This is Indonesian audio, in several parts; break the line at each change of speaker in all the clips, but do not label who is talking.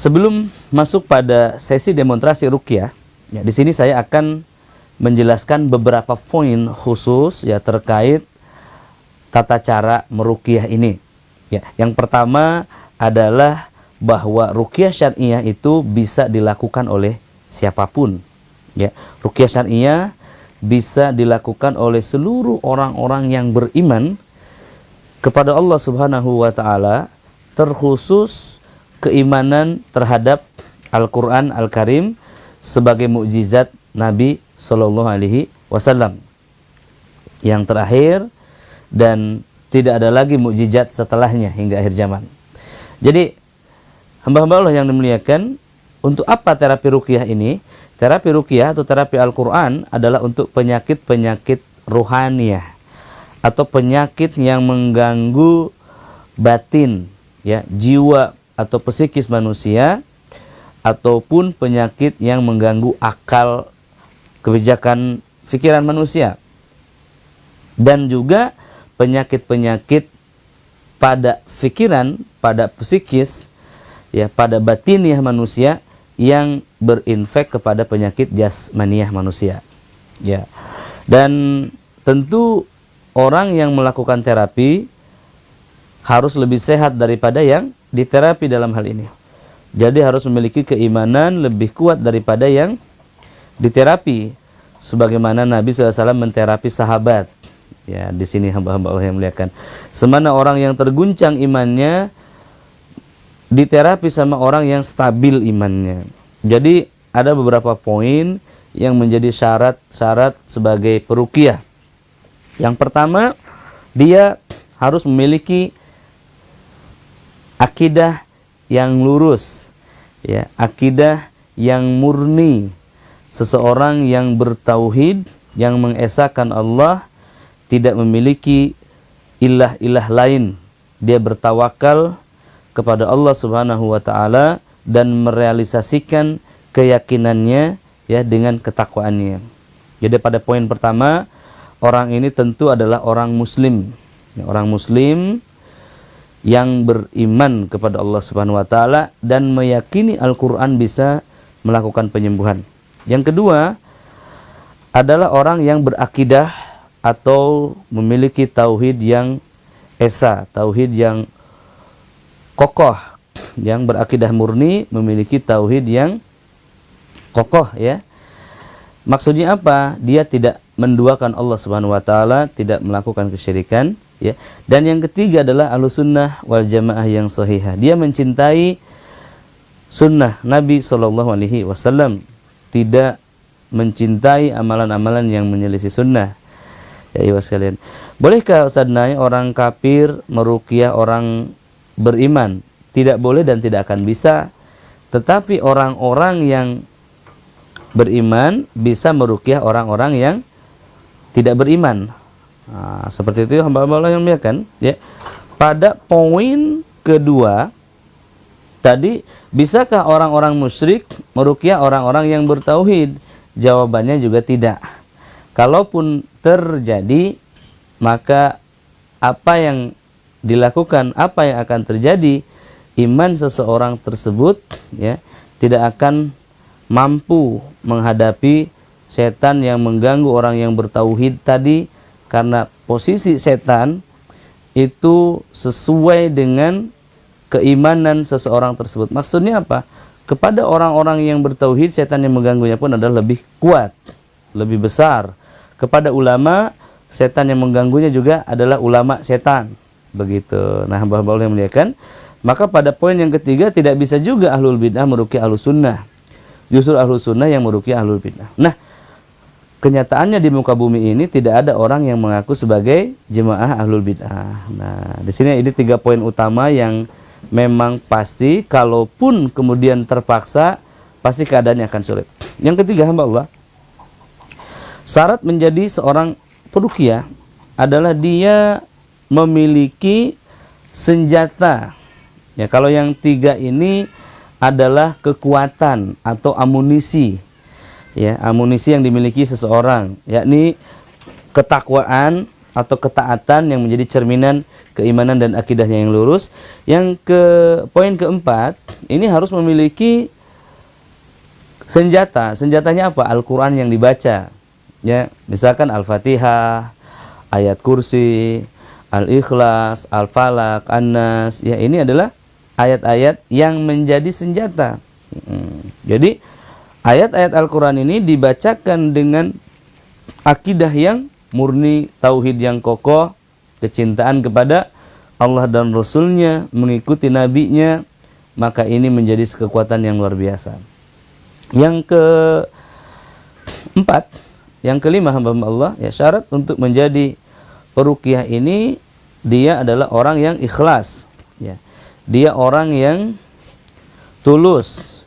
Sebelum masuk pada sesi demonstrasi ruqyah, ya, di sini saya akan menjelaskan beberapa poin khusus ya terkait tata cara meruqyah ini. Ya, yang pertama adalah bahwa ruqyah syar'iyah itu bisa dilakukan oleh siapapun. Ya, ruqyah syar'iyah bisa dilakukan oleh seluruh orang-orang yang beriman kepada Allah Subhanahu wa taala, terkhusus keimanan terhadap Al-Qur'an Al-Karim sebagai mukjizat Nabi Shallallahu alaihi wasallam yang terakhir dan tidak ada lagi mukjizat setelahnya hingga akhir zaman. Jadi hamba-hamba Allah yang dimuliakan, untuk apa terapi ruqyah ini? Terapi ruqyah atau terapi Al-Qur'an adalah untuk penyakit-penyakit ruhaniyah atau penyakit yang mengganggu batin, ya, jiwa atau psikis manusia, ataupun penyakit yang mengganggu akal, kebijakan pikiran manusia, dan juga penyakit-penyakit pada pikiran, pada psikis, ya, pada batiniah manusia yang berinfek kepada penyakit jasmaniah manusia, ya. Dan tentu orang yang melakukan terapi harus lebih sehat daripada yang diterapi dalam hal ini. Jadi harus memiliki keimanan lebih kuat daripada yang diterapi, sebagaimana Nabi SAW menterapi sahabat. Ya, di sini hamba-hamba Allah yang muliakan. Semana orang yang terguncang imannya diterapi sama orang yang stabil imannya. Jadi ada beberapa poin yang menjadi syarat-syarat sebagai peruqyah. Yang pertama, dia harus memiliki akidah yang lurus, ya, akidah yang murni. Seseorang yang bertauhid, yang mengesahkan Allah, tidak memiliki ilah-ilah lain. Dia bertawakal kepada Allah Subhanahu wa taala dan merealisasikan keyakinannya, ya, dengan ketakwaannya. Jadi pada poin pertama, orang ini tentu adalah orang muslim. Ya, orang muslim yang beriman kepada Allah Subhanahu wa taala dan meyakini Al-Qur'an bisa melakukan penyembuhan. Yang kedua adalah orang yang berakidah atau memiliki tauhid yang esa, tauhid yang kokoh, yang berakidah murni, memiliki tauhid yang kokoh, ya. Maksudnya apa? Dia tidak menduakan Allah Subhanahu wa taala, tidak melakukan kesyirikan, ya. Dan yang ketiga adalah Ahlussunnah wal Jamaah yang sahihah. Dia mencintai sunnah Nabi Shallallahu alaihi wasallam, tidak mencintai amalan-amalan yang menyelisih sunnah. Ya, ibu sekalian. Bolehkah Ustaz Nay orang kafir meruqyah orang beriman? Tidak boleh dan tidak akan bisa. Tetapi orang-orang yang beriman bisa meruqyah orang-orang yang tidak beriman. Nah, seperti itu hamba-hamba Allah yang muliakan, ya. Pada poin kedua tadi, bisakah orang-orang musyrik meruqyah orang-orang yang bertauhid? Jawabannya juga tidak. Kalaupun terjadi, maka apa yang dilakukan, apa yang akan terjadi, iman seseorang tersebut, ya, tidak akan mampu menghadapi setan yang mengganggu orang yang bertauhid tadi, karena posisi setan itu sesuai dengan keimanan seseorang tersebut. Maksudnya apa? Kepada orang-orang yang bertauhid, setan yang mengganggunya pun adalah lebih kuat, lebih besar. Kepada ulama, setan yang mengganggunya juga adalah ulama setan. Begitu. Nah, hamba-hamba Allah yang muliakan, maka pada poin yang ketiga tidak bisa juga ahlul bid'ah meruqyah ahlus sunnah. Justru ahlus sunnah yang meruqyah ahlul bid'ah. Nah, kenyataannya di muka bumi ini tidak ada orang yang mengaku sebagai jemaah ahlul bid'ah. Nah, di sini ini 3 poin utama yang memang pasti, kalaupun kemudian terpaksa, pasti keadaannya akan sulit. Yang ketiga, hamba Allah, syarat menjadi seorang peruqyah adalah dia memiliki senjata. Ya, kalau yang 3 ini adalah kekuatan atau amunisi, ya, amunisi yang dimiliki seseorang, yakni ketakwaan, atau ketaatan yang menjadi cerminan keimanan dan akidahnya yang lurus. Poin keempat, ini harus memiliki senjata. Senjatanya apa? Al-Quran yang dibaca. Ya, misalkan Al-Fatihah, ayat kursi, Al-Ikhlas, Al-Falaq, An-Nas. Ya, ini adalah ayat-ayat yang menjadi senjata. Jadi ayat-ayat Al-Quran ini dibacakan dengan akidah yang murni, tauhid yang kokoh, kecintaan kepada Allah dan Rasulnya, mengikuti nabinya, maka ini menjadi kekuatan yang luar biasa. Yang keempat, yang kelima hamba Allah, ya, syarat untuk menjadi peruqyah ini dia adalah orang yang ikhlas, ya. Dia orang yang tulus,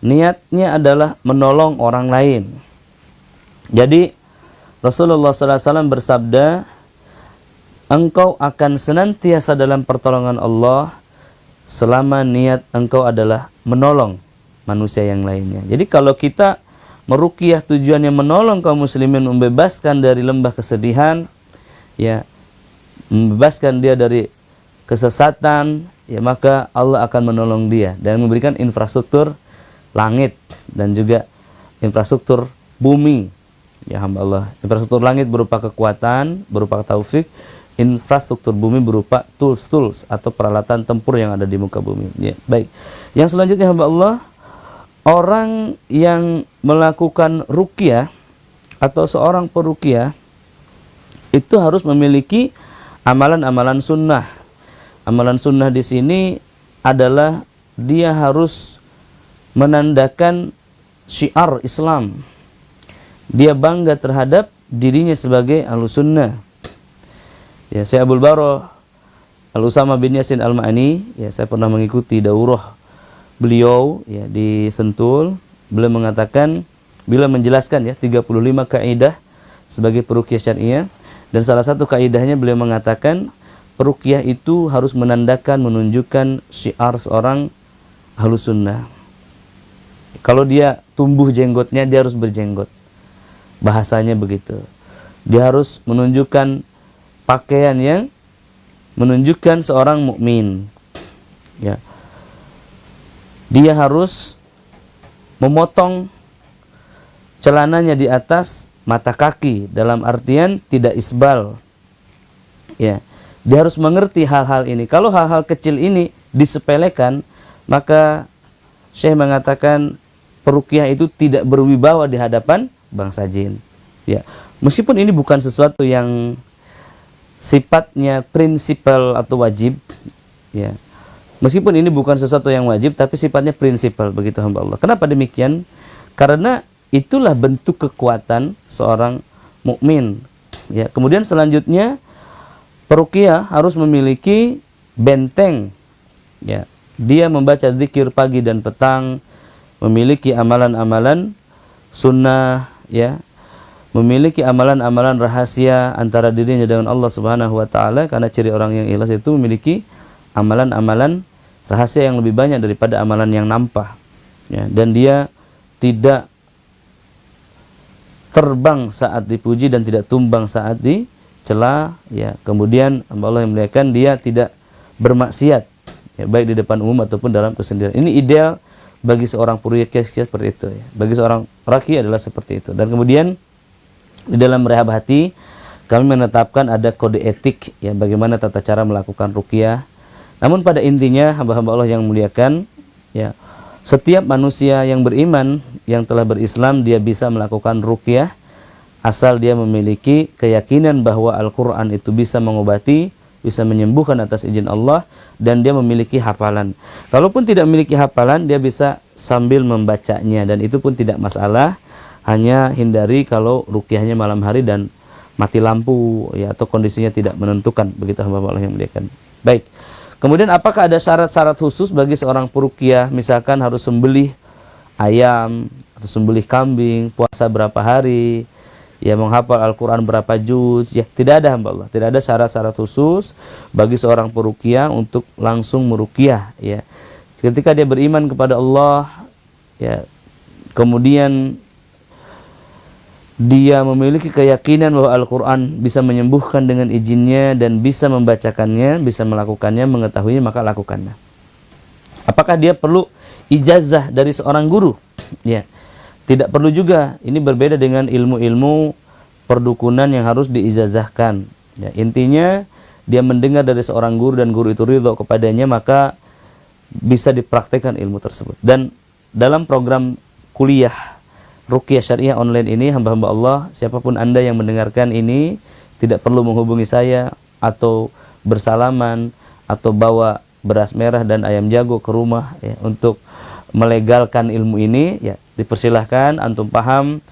niatnya adalah menolong orang lain. Jadi Rasulullah SAW bersabda, engkau akan senantiasa dalam pertolongan Allah selama niat engkau adalah menolong manusia yang lainnya. Jadi kalau kita meruqyah tujuannya menolong kaum muslimin, membebaskan dari lembah kesedihan, ya, membebaskan dia dari kesesatan, ya, maka Allah akan menolong dia dan memberikan infrastruktur langit dan juga infrastruktur bumi. Ya hamba Allah, infrastruktur langit berupa kekuatan, berupa taufik, infrastruktur bumi berupa tools atau peralatan tempur yang ada di muka bumi. Ya, baik. Yang selanjutnya hamba Allah, orang yang melakukan ruqyah atau seorang peruqyah itu harus memiliki amalan-amalan sunnah. Amalan sunnah di sini adalah dia harus menandakan syiar Islam. Dia bangga terhadap dirinya sebagai Ahlussunnah. Ya, saya Abdul Barah Al-Usama bin Yasin Al-Ma'ani, ya, saya pernah mengikuti daurah beliau, ya, di Sentul. Beliau mengatakan, bila menjelaskan, ya, 35 kaidah sebagai peruqyah syariah, dan salah satu kaidahnya beliau mengatakan peruqyah itu harus menandakan, menunjukkan syiar seorang Ahlussunnah. Kalau dia tumbuh jenggotnya, dia harus berjenggot. Bahasanya begitu. Dia harus menunjukkan pakaian yang menunjukkan seorang mukmin. Ya. Dia harus memotong celananya di atas mata kaki, dalam artian tidak isbal. Ya. Dia harus mengerti hal-hal ini. Kalau hal-hal kecil ini disepelekan, maka Syekh mengatakan peruqyah itu tidak berwibawa di hadapan bangsa jin. Ya, meskipun ini bukan sesuatu yang sifatnya prinsipal atau wajib, ya. Meskipun ini bukan sesuatu yang wajib, tapi sifatnya prinsipal, begitu hamba Allah. Kenapa demikian? Karena itulah bentuk kekuatan seorang mukmin. Ya, kemudian selanjutnya peruqyah harus memiliki benteng. Ya, dia membaca zikir pagi dan petang, memiliki amalan-amalan sunnah, ya, memiliki amalan-amalan rahasia antara dirinya dengan Allah Subhanahu wa taala, karena ciri orang yang ikhlas itu memiliki amalan-amalan rahasia yang lebih banyak daripada amalan yang nampak. Ya, dan dia tidak terbang saat dipuji dan tidak tumbang saat dicela, ya. Kemudian Allah yang muliakan, dia tidak bermaksiat, ya, baik di depan umum ataupun dalam kesendirian. Ini ideal bagi seorang peruqyah seperti itu, ya. Bagi seorang raqi adalah seperti itu. Dan kemudian di dalam rehab hati kami menetapkan ada kode etik, ya, bagaimana tata cara melakukan ruqyah. Namun pada intinya hamba-hamba Allah yang muliakan, ya, setiap manusia yang beriman, yang telah berislam, dia bisa melakukan ruqyah asal dia memiliki keyakinan bahwa Al-Quran itu bisa mengobati, bisa menyembuhkan atas izin Allah, dan dia memiliki hafalan. Kalaupun tidak memiliki hafalan, dia bisa sambil membacanya, dan itu pun tidak masalah. Hanya hindari kalau ruqyahnya malam hari dan mati lampu, ya, atau kondisinya tidak menentukan, begitu hamba Allah yang muliakan. Baik. Kemudian apakah ada syarat-syarat khusus bagi seorang peruqyah? Misalkan harus sembelih ayam atau sembelih kambing, puasa berapa hari, ya, menghafal Al-Quran berapa juz, ya, tidak ada hamba Allah. Tidak ada syarat-syarat khusus bagi seorang peruqyah untuk langsung meruqyah, ya. Ketika dia beriman kepada Allah, ya, kemudian dia memiliki keyakinan bahwa Al-Quran bisa menyembuhkan dengan izinnya dan bisa membacakannya, bisa melakukannya, mengetahuinya, maka lakukanlah. Apakah dia perlu ijazah dari seorang guru? Ya, tidak perlu juga. Ini berbeda dengan ilmu-ilmu perdukunan yang harus diijazahkan. Ya, intinya dia mendengar dari seorang guru dan guru itu ridho kepadanya, maka bisa dipraktekkan ilmu tersebut. Dan dalam program kuliah Ruqyah Syariah online ini, hamba-hamba Allah, siapapun Anda yang mendengarkan ini, tidak perlu menghubungi saya atau bersalaman atau bawa beras merah dan ayam jago ke rumah ya, untuk melegalkan ilmu ini. Ya, dipersilahkan, antum paham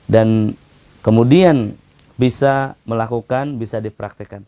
dan kemudian bisa melakukan, bisa dipraktekkan.